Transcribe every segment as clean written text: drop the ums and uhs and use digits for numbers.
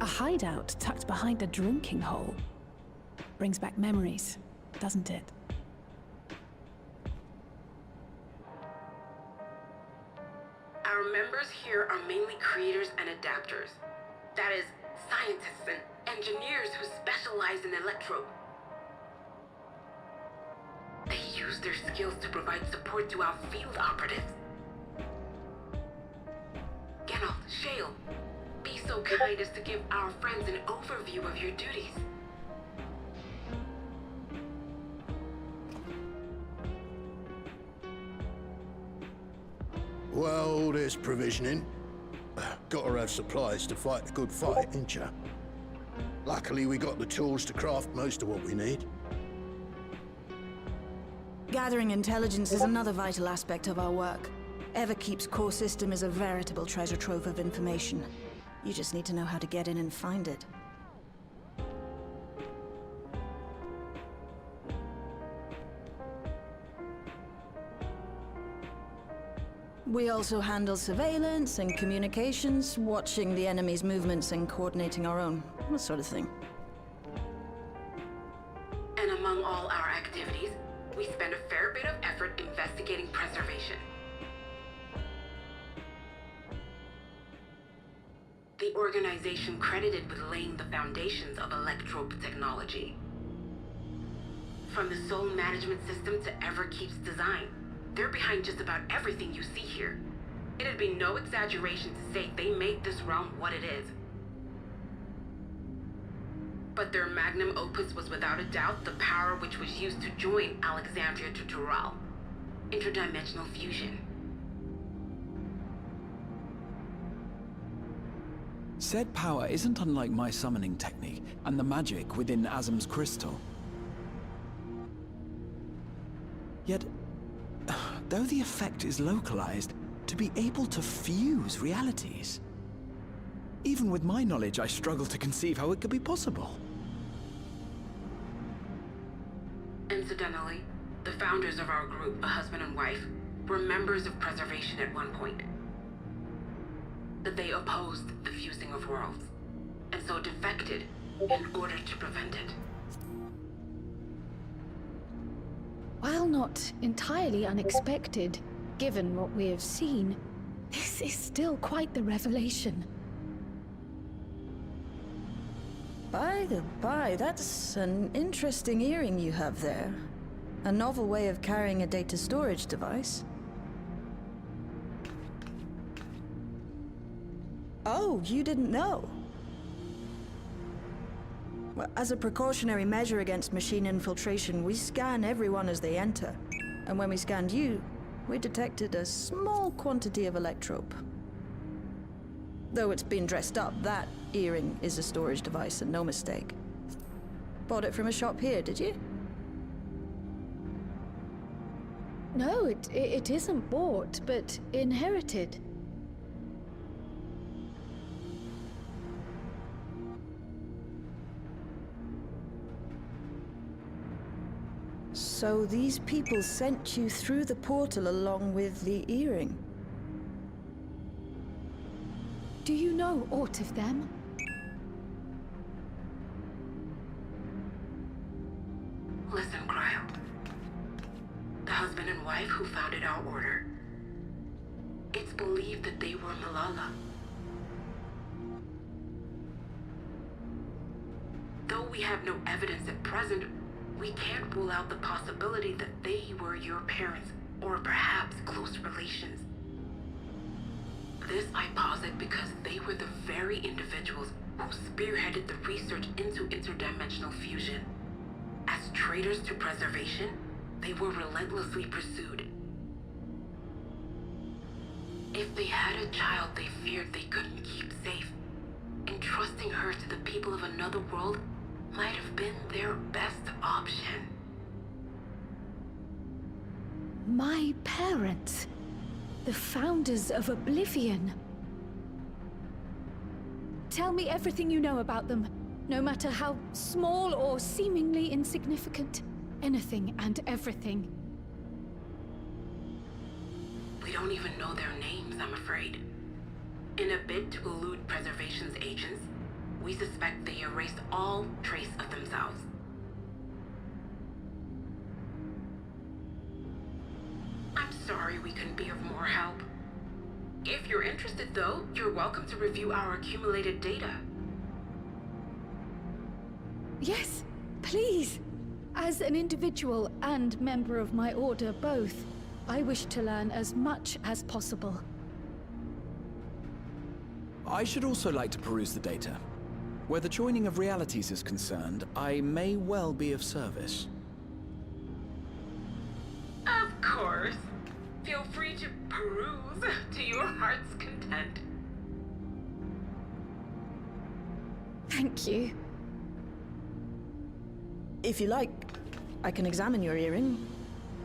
A hideout tucked behind a drinking hole. Brings back memories, doesn't it? Our members here are mainly creators and adapters. That is, scientists and engineers who specialize in electro. They use their skills to provide support to our field operatives. Geralt, Shale, be so kind as to give our friends an overview of your duties. Well, there's provisioning. Gotta have supplies to fight a good fight, ain't ya? Luckily, we got the tools to craft most of what we need. Gathering intelligence is another vital aspect of our work. Everkeep's core system is a veritable treasure trove of information. You just need to know how to get in and find it. We also handle surveillance and communications, watching the enemy's movements and coordinating our own, that sort of thing. And among all our activities, we spend a fair bit of effort investigating preservation. The organization credited with laying the foundations of electrope technology. From the soul management system to Everkeep's design, they're behind just about everything you see here. It'd be no exaggeration to say they made this realm what it is. But their magnum opus was without a doubt the power which was used to join Alexandria to Tural. Interdimensional fusion. Said power isn't unlike my summoning technique and the magic within Azam's crystal. Yet, though the effect is localized, to be able to fuse realities. Even with my knowledge, I struggle to conceive how it could be possible. Incidentally, the founders of our group, a husband and wife, were members of preservation at one point. That they opposed the fusing of worlds, and so defected in order to prevent it. While not entirely unexpected, given what we have seen, this is still quite the revelation. By the by, that's an interesting earring you have there. A novel way of carrying a data storage device. Oh, you didn't know? Well, as a precautionary measure against machine infiltration, we scan everyone as they enter. And when we scanned you, we detected a small quantity of electrope. Though it's been dressed up, that earring is a storage device and no mistake. Bought it from a shop here, did you? No, it isn't bought, but inherited. So these people sent you through the portal along with the earring? Do you know aught of them? Listen, Cryo. The husband and wife who founded our order. It's believed that they were Malala. Though we have no evidence at present, we can't rule out the possibility that they were your parents or perhaps close relations. This I posit because they were the very individuals who spearheaded the research into interdimensional fusion. As traitors to preservation, they were relentlessly pursued. If they had a child they feared they couldn't keep safe, entrusting her to the people of another world might have been their best option. My parents, the founders of Oblivion. Tell me everything you know about them, no matter how small or seemingly insignificant. Anything and everything. We don't even know their names, I'm afraid. In a bid to elude preservation's agents, we suspect they erased all trace of themselves. I'm sorry we couldn't be of more help. If you're interested, though, you're welcome to review our accumulated data. Yes, please. As an individual and member of my order both, I wish to learn as much as possible. I should also like to peruse the data. Where the joining of realities is concerned, I may well be of service. Of course. Feel free to peruse to your heart's content. Thank you. If you like, I can examine your earring.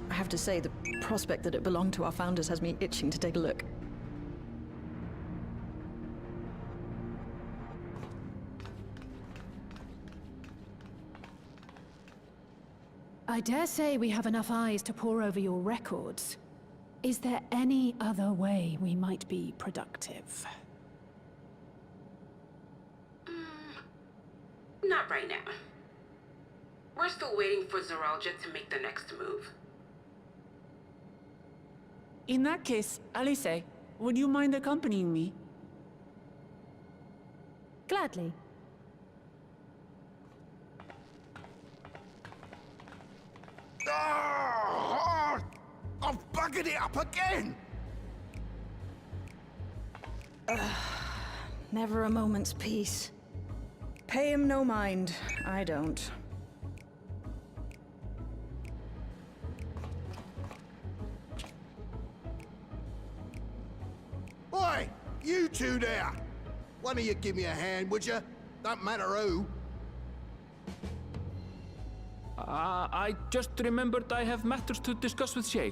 I have to say, the prospect that it belonged to our founders has me itching to take a look. I dare say we have enough eyes to pore over your records. Is there any other way we might be productive? Not right now. We're still waiting for Zoralja to make the next move. In that case, Alice, would you mind accompanying me? Gladly. Ah! I've buggered it up again! Never a moment's peace. Pay him no mind. I don't. Oi! You two there! One of you give me a hand, would you? Don't matter who. I just remembered I have matters to discuss with Shale.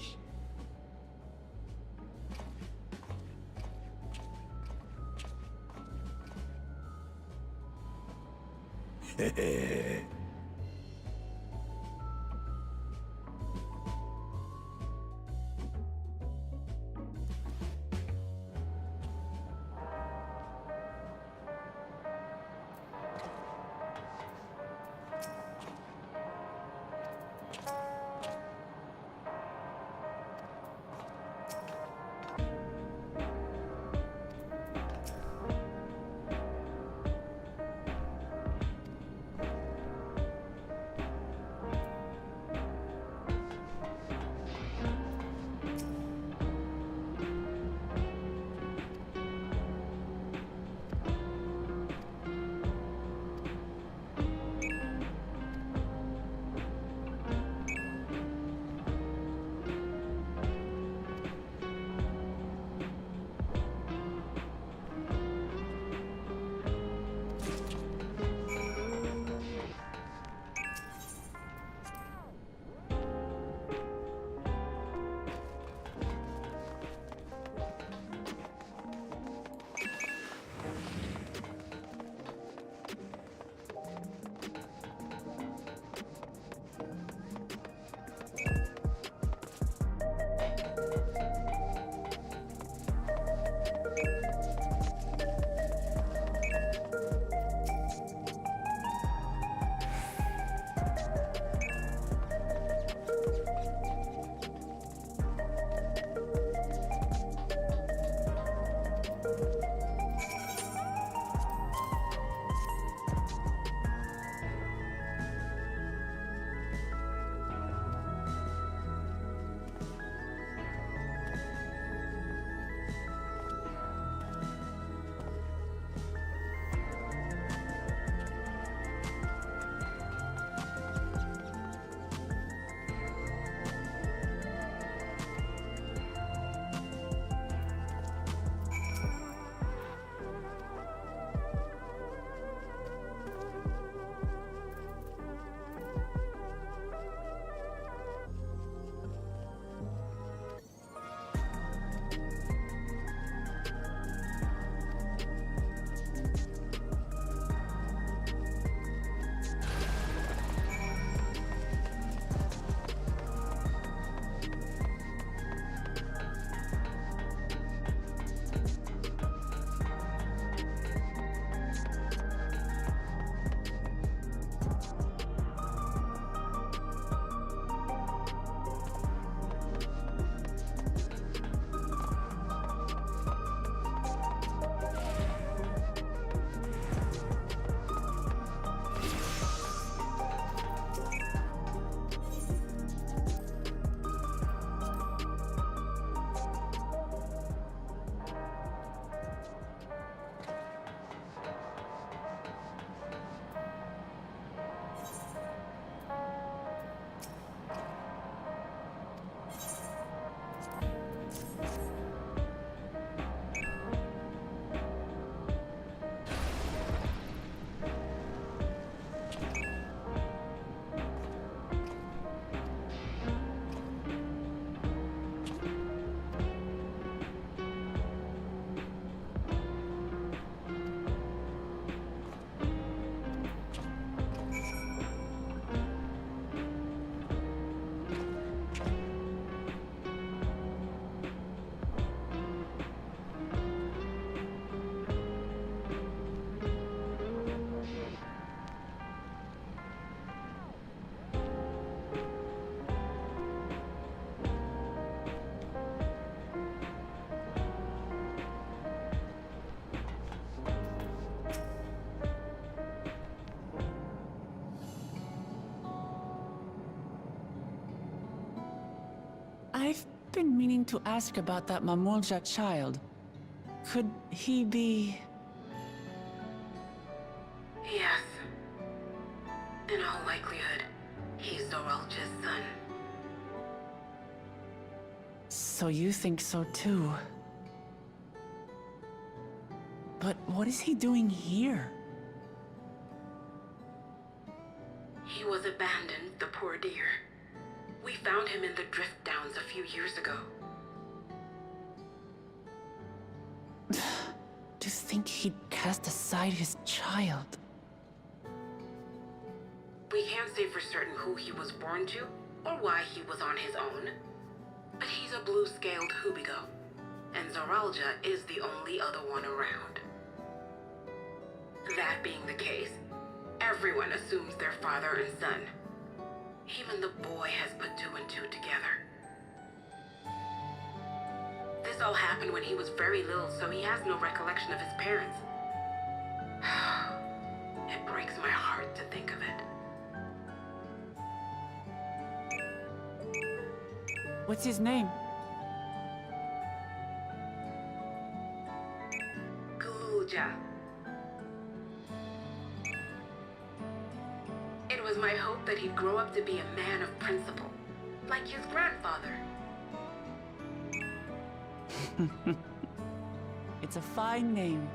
I've been meaning to ask about that Mamulja child. Could he be... Yes. In all likelihood, he's Zoralja's son. So you think so too? But what is he doing here? He was abandoned, the poor dear. We found him in the Drift Downs a few years ago. To think he'd cast aside his child. We can't say for certain who he was born to, or why he was on his own. But he's a blue-scaled Hubigo, and Zoralja is the only other one around. That being the case, everyone assumes they're father and son. Even the boy has put two and two together. This all happened when he was very little, so he has no recollection of his parents. It breaks my heart to think of it. What's his name? Galulja. It was my hope that he'd grow up to be a man of principle, like his grandfather. It's a fine name.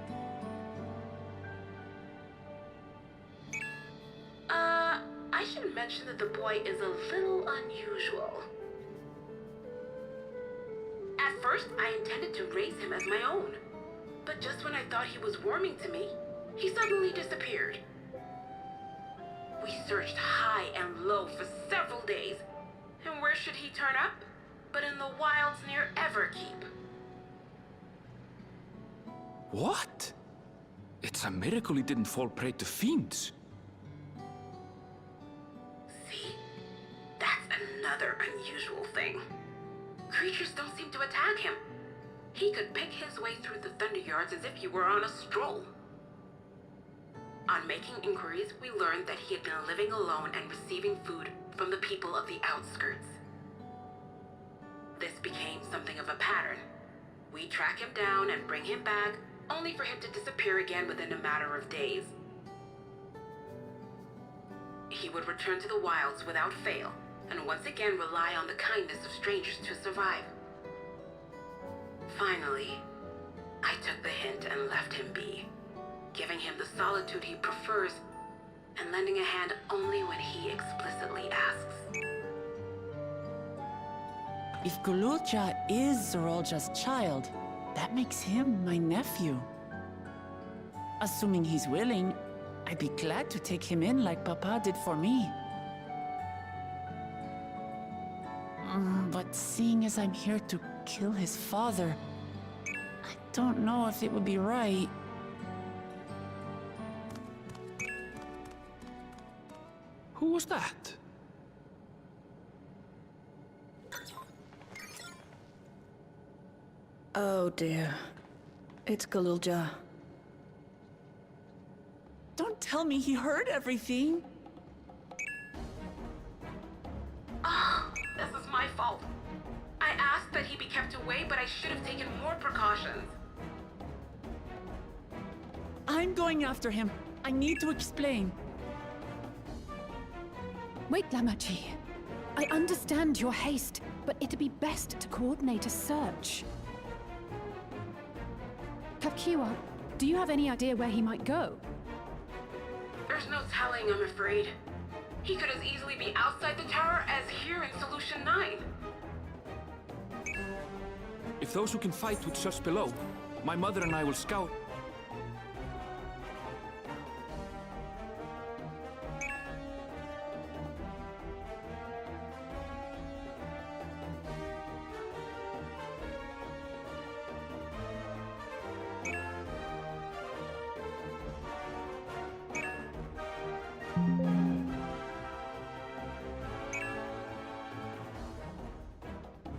I should mention that the boy is a little unusual. At first, I intended to raise him as my own. But just when I thought he was warming to me, he suddenly disappeared. We searched high and low for several days. And where should he turn up? But in the wilds near Everkeep. What? It's a miracle he didn't fall prey to fiends. See? That's another unusual thing. Creatures don't seem to attack him. He could pick his way through the Thunder Yards as if he were on a stroll. On making inquiries, we learned that he had been living alone and receiving food from the people of the outskirts. This became something of a pattern. We track him down and bring him back, only for him to disappear again within a matter of days. He would return to the wilds without fail, and once again rely on the kindness of strangers to survive. Finally, I took the hint and left him be, giving him the solitude he prefers and lending a hand only when he explicitly asks. If Galulja is Zoralja's child, that makes him my nephew. Assuming he's willing, I'd be glad to take him in like Papa did for me. But seeing as I'm here to kill his father, I don't know if it would be right. Who was that? Oh dear. It's Galulja. Don't tell me he heard everything. This is my fault. I asked that he be kept away, but I should have taken more precautions. I'm going after him. I need to explain. Wait, Lamachi. I understand your haste, but it'd be best to coordinate a search. Kapkiwa, do you have any idea where he might go? There's no telling, I'm afraid. He could as easily be outside the tower as here in Solution 9. If those who can fight would search below, my mother and I will scout.